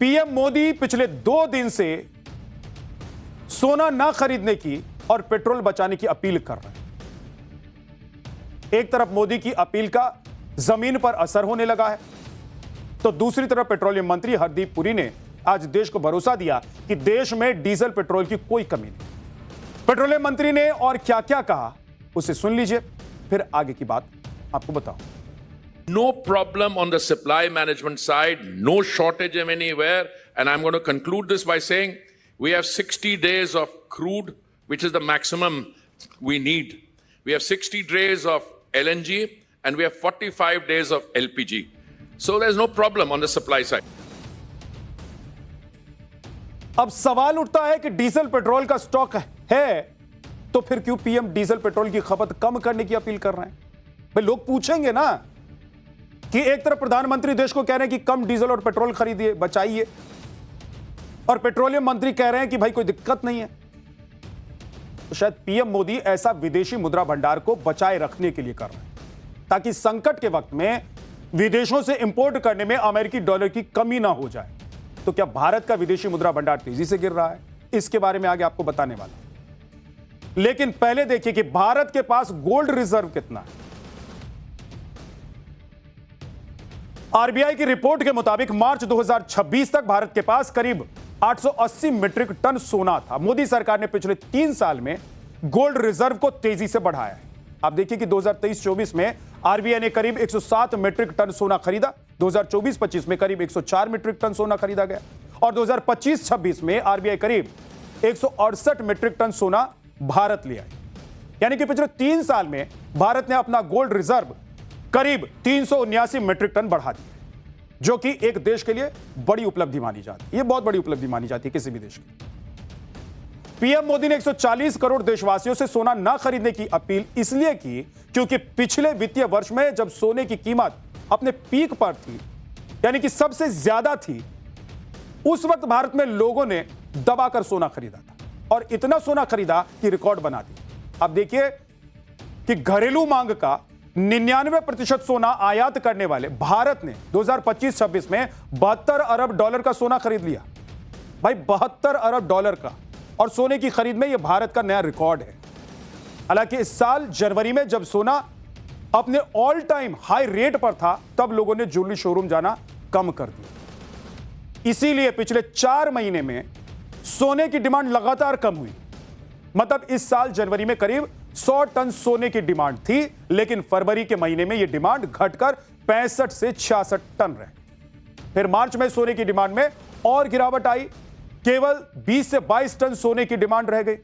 PM Modi पिछले 2 दिन से सोना ना खरीदने की और पेट्रोल बचाने की अपील कर रहे हैं। एक तरफ मोदी की अपील का जमीन पर असर होने लगा है, तो दूसरी तरफ पेट्रोलियम मंत्री हरदीप पुरी ने आज देश को भरोसा दिया कि देश में डीजल पेट्रोल की कोई कमी नहीं। पेट्रोलियम मंत्री ने और क्या क्या कहा उसे सुन लीजिए, फिर आगे की बात आपको बताऊं। No problem on the supply management side, no shortage of anywhere. And I'm going to conclude this by saying we have 60 days of crude, which is the maximum we need. We have 60 days of LNG and we have 45 days of LPG. So there's no problem on the supply side. अब सवाल उठता है कि diesel petrol का stock है, तो फिर क्यों पीएम डीजल पेट्रोल की खपत कम करने की अपील कर रहे हैं? भाई लोग पूछेंगे ना कि एक तरफ प्रधानमंत्री देश को कह रहे हैं कि कम डीजल और पेट्रोल खरीदिए, बचाइए, और पेट्रोलियम मंत्री कह रहे हैं कि भाई कोई दिक्कत नहीं है। तो शायद पीएम मोदी ऐसा विदेशी मुद्रा भंडार को बचाए रखने के लिए कर रहे हैं, ताकि संकट के वक्त में विदेशों से इंपोर्ट करने में अमेरिकी डॉलर की कमी ना हो जाए। तो क्या भारत का विदेशी मुद्रा भंडार तेजी से गिर रहा है? इसके बारे में आगे आपको बताने वाला हूं। लेकिन पहले देखिए कि भारत के पास गोल्ड रिजर्व कितना है। आरबीआई की रिपोर्ट के मुताबिक मार्च 2026 तक भारत के पास करीब 880 मीट्रिक टन सोना था। मोदी सरकार ने पिछले 3 साल में गोल्ड रिजर्व को तेजी से बढ़ाया है। आप देखिए कि 2023-24 में आरबीआई ने करीब 107 मीट्रिक टन सोना खरीदा, 2024-25 में करीब 104 मीट्रिक टन सोना खरीदा गया, और 2025-26 में आरबीआई करीब 168 मीट्रिक टन सोना भारत ले आई। यानी कि पिछले 3 साल में भारत ने अपना गोल्ड रिजर्व करीब 379 मीट्रिक टन बढ़ा दिया, जो कि एक देश के लिए बड़ी उपलब्धि मानी जाती है। यह बहुत बड़ी उपलब्धि मानी जाती है किसी भी देश की। पीएम मोदी ने 140 करोड़ देशवासियों से सोना ना खरीदने की अपील इसलिए की क्योंकि पिछले वित्तीय वर्ष में जब सोने की कीमत अपने पीक पर थी, यानी कि सबसे ज्यादा थी, उस वक्त भारत में लोगों ने दबाकर सोना खरीदा था, और इतना सोना खरीदा कि रिकॉर्ड बना दी। अब देखिए कि घरेलू मांग का 99% सोना आयात करने वाले भारत ने 2025-26 में 72 अरब डॉलर का सोना खरीद लिया। भाई 72 अरब डॉलर का, और सोने की खरीद में यह भारत का नया रिकॉर्ड है। हालांकि इस साल जनवरी में जब सोना अपने ऑल टाइम हाई रेट पर था, तब लोगों ने ज्वेलरी शोरूम जाना कम कर दिया। इसीलिए पिछले 4 महीने में सोने की डिमांड लगातार कम हुई। मतलब इस साल जनवरी में करीब 100 टन सोने की डिमांड थी, लेकिन फरवरी के महीने में यह डिमांड घटकर 65 से 66 टन रह गई। फिर मार्च में सोने की डिमांड में और गिरावट आई, केवल 20 से 22 टन सोने की डिमांड रह गई,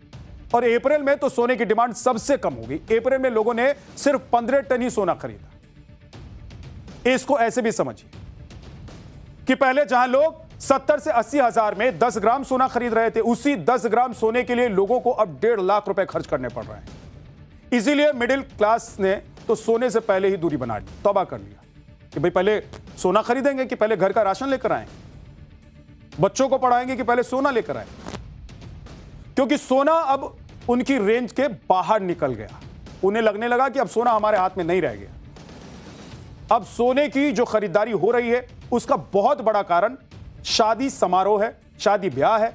और अप्रैल में तो सोने की डिमांड सबसे कम हो गई। अप्रैल में लोगों ने सिर्फ 15 टन ही सोना खरीदा। इसको ऐसे भी समझिए कि पहले जहां लोग 70 से 80 हजार में 10 ग्राम सोना खरीद रहे थे, उसी 10 ग्राम सोने के लिए लोगों को अब 1.5 लाख रुपए खर्च करने पड़ रहे हैं। इसीलिए मिडिल क्लास ने तो सोने से पहले ही दूरी बना ली, तौबा कर लिया कि भाई पहले सोना खरीदेंगे कि पहले घर का राशन लेकर आए, बच्चों को पढ़ाएंगे कि पहले सोना लेकर आए, क्योंकि सोना अब उनकी रेंज के बाहर निकल गया। उन्हें लगने लगा कि अब सोना हमारे हाथ में नहीं रह गया। अब सोने की जो खरीदारी हो रही है उसका बहुत बड़ा कारण शादी समारोह है, शादी ब्याह है,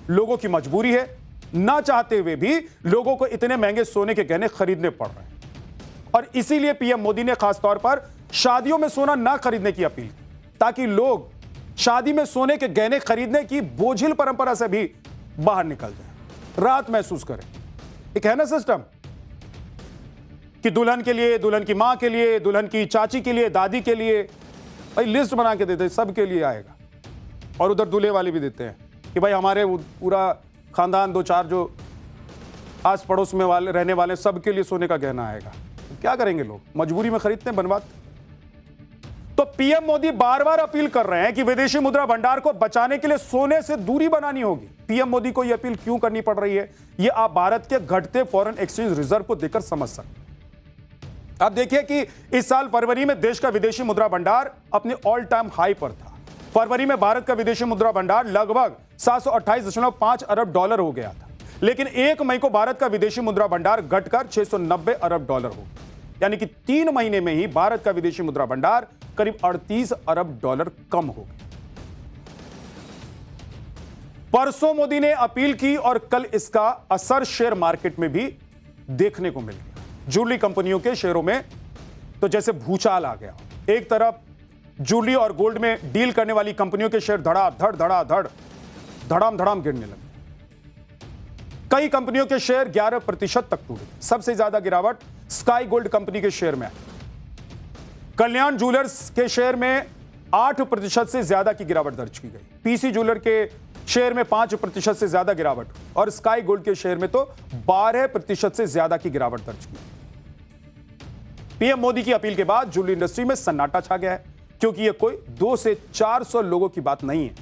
लोगों की मजबूरी है, ना चाहते हुए भी लोगों को इतने महंगे सोने के गहने खरीदने पड़ रहे हैं। और इसीलिए पीएम मोदी ने खासतौर पर शादियों में सोना ना खरीदने की अपील की, ताकि लोग शादी में सोने के गहने खरीदने की बोझिल परंपरा से भी बाहर निकल जाए, राहत महसूस करें। एक है ना सिस्टम कि दुल्हन के लिए, दुल्हन की मां के लिए, दुल्हन की चाची के लिए, दादी के लिए, भाई लिस्ट बना के देते, सबके लिए आएगा। और उधर दूल्हे वाले भी देते हैं कि भाई हमारे पूरा खानदान, 2-4 जो आस पड़ोस में वाले रहने वाले, सबके लिए सोने का गहना आएगा। तो क्या करेंगे लोग? मजबूरी में खरीदते हैं, बनवाते। तो पीएम मोदी बार बार अपील कर रहे हैं कि विदेशी मुद्रा भंडार को बचाने के लिए सोने से दूरी बनानी होगी। पीएम मोदी को यह अपील क्यों करनी पड़ रही है, यह आप भारत के घटते फॉरेन एक्सचेंज रिजर्व को देखकर समझ सकते हैं। आप देखिए कि इस साल फरवरी में देश का विदेशी मुद्रा भंडार अपने ऑल टाइम हाई पर था। फरवरी में भारत का विदेशी मुद्रा भंडार लगभग 728.5 अरब डॉलर हो गया था, लेकिन 1 मई को भारत का विदेशी मुद्रा भंडार घटकर 690 अरब डॉलर हो गया। यानी कि 3 महीने में ही भारत का विदेशी मुद्रा भंडार करीब 38 अरब डॉलर कम हो गया। परसों मोदी ने अपील की और कल इसका असर शेयर मार्केट में भी देखने को मिल गया। ज्वेलरी कंपनियों के शेयरों में तो जैसे भूचाल आ गया। एक तरफ ज्वेलरी और गोल्ड में डील करने वाली कंपनियों के शेयर धड़ाधड़ धड़ाम धड़ाम गिरने लगे। कई कंपनियों के शेयर 11% तक टूटे। सबसे ज्यादा गिरावट स्काई गोल्ड कंपनी के शेयर में आई। कल्याण ज्वेलर्स के शेयर में 8% से ज्यादा की गिरावट दर्ज की गई। पीसी ज्वेलर के शेयर में 5% से ज्यादा गिरावट और स्काई गोल्ड के शेयर में तो 12% से ज्यादा की गिरावट दर्ज की। पीएम मोदी की अपील के बाद ज्वेलरी इंडस्ट्री में सन्नाटा छा गया है, क्योंकि यह कोई 200 से 400 लोगों की बात नहीं है।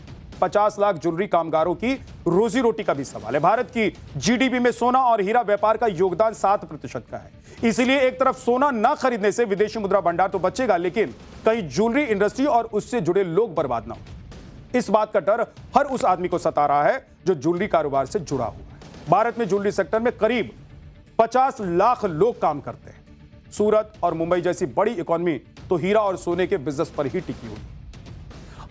50 लाख ज्वेलरी कामगारों की रोजी रोटी का भी सवाल है। भारत की जीडीपी में सोना और हीरा व्यापार का योगदान 7% का है। इसीलिए एक तरफ सोना न खरीदने से विदेशी मुद्रा भंडार तो बचेगा, लेकिन कहीं ज्वेलरी इंडस्ट्री और उससे जुड़े लोग बर्बाद ना हो। इस बात का डर हर उस आदमी को सता रहा है जो ज्वेलरी कारोबार से जुड़ा हुआ है। भारत में ज्वेलरी सेक्टर में करीब 50 लाख लोग काम करते हैं। सूरत और मुंबई जैसी बड़ी इकोनॉमी तो हीरा और सोने के बिजनेस पर ही टिकी हुई।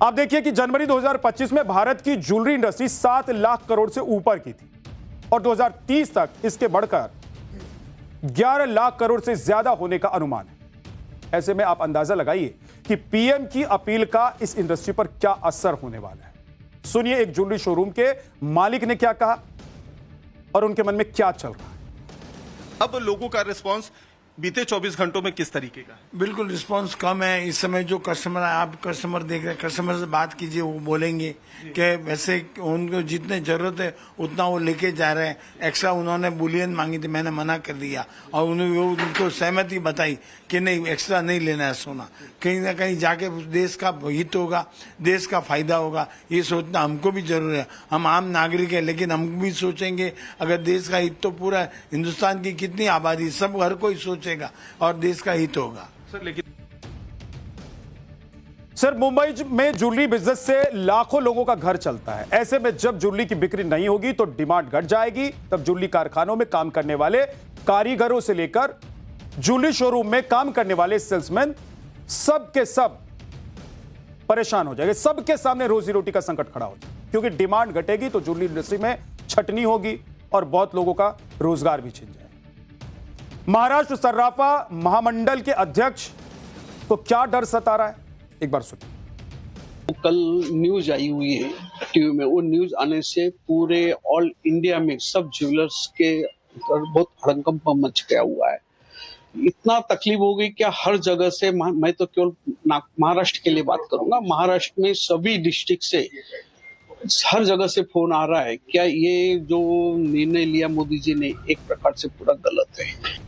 आप देखिए कि जनवरी 2025 में भारत की ज्वेलरी इंडस्ट्री 7 लाख करोड़ से ऊपर की थी और 2030 तक इसके बढ़कर 11 लाख करोड़ से ज्यादा होने का अनुमान है। ऐसे में आप अंदाजा लगाइए कि पीएम की अपील का इस इंडस्ट्री पर क्या असर होने वाला है। सुनिए एक ज्वेलरी शोरूम के मालिक ने क्या कहा और उनके मन में क्या चल रहा है। अब लोगों का रिस्पांस बीते 24 घंटों में किस तरीके का? बिल्कुल रिस्पांस कम है इस समय। जो कस्टमर आप कस्टमर देख रहे हैं, कस्टमर से बात कीजिए, वो बोलेंगे कि वैसे उनको जितने जरूरत है उतना वो लेके जा रहे हैं। एक्स्ट्रा उन्होंने बुलियन मांगी थी, मैंने मना कर दिया और उनको सहमति बताई कि नहीं एक्स्ट्रा नहीं लेना है सोना। कहीं ना कहीं जाके देश का हित होगा, देश का फायदा होगा, ये सोचना हमको भी जरूर है। हम आम नागरिक है, लेकिन हम भी सोचेंगे अगर देश का हित तो पूरा हिंदुस्तान की कितनी आबादी, सब हर कोई सोचेगा और देश का हित होगा। सर मुंबई में ज्वेलरी बिजनेस से लाखों लोगों का घर चलता है। ऐसे में जब ज्वेलरी की बिक्री नहीं होगी तो डिमांड घट जाएगी। तब ज्वेलरी कारखानों में काम करने वाले कारीगरों से लेकर ज्वेलरी शोरूम में काम करने वाले सेल्समैन सब के सब परेशान हो जाएंगे। सबके सामने रोजी रोटी का संकट खड़ा हो जाएगा, क्योंकि डिमांड घटेगी तो ज्वेलरी इंडस्ट्री में छटनी होगी और बहुत लोगों का रोजगार भी छिन जाएगा। महाराष्ट्र सर्राफा महामंडल के अध्यक्ष को क्या डर सता रहा है, एक बार सुनिए। कल न्यूज आई हुई है टीवी में। वो न्यूज आने से पूरे ऑल इंडिया में सब ज्वेलर्स के बहुत हड़कंप मच गया हुआ है। इतना तकलीफ हो गई क्या हर जगह से, मैं तो केवल महाराष्ट्र के लिए बात करूंगा, महाराष्ट्र में सभी डिस्ट्रिक्ट से हर जगह से फोन आ रहा है क्या ये जो निर्णय लिया मोदी जी ने एक प्रकार से पूरा गलत है।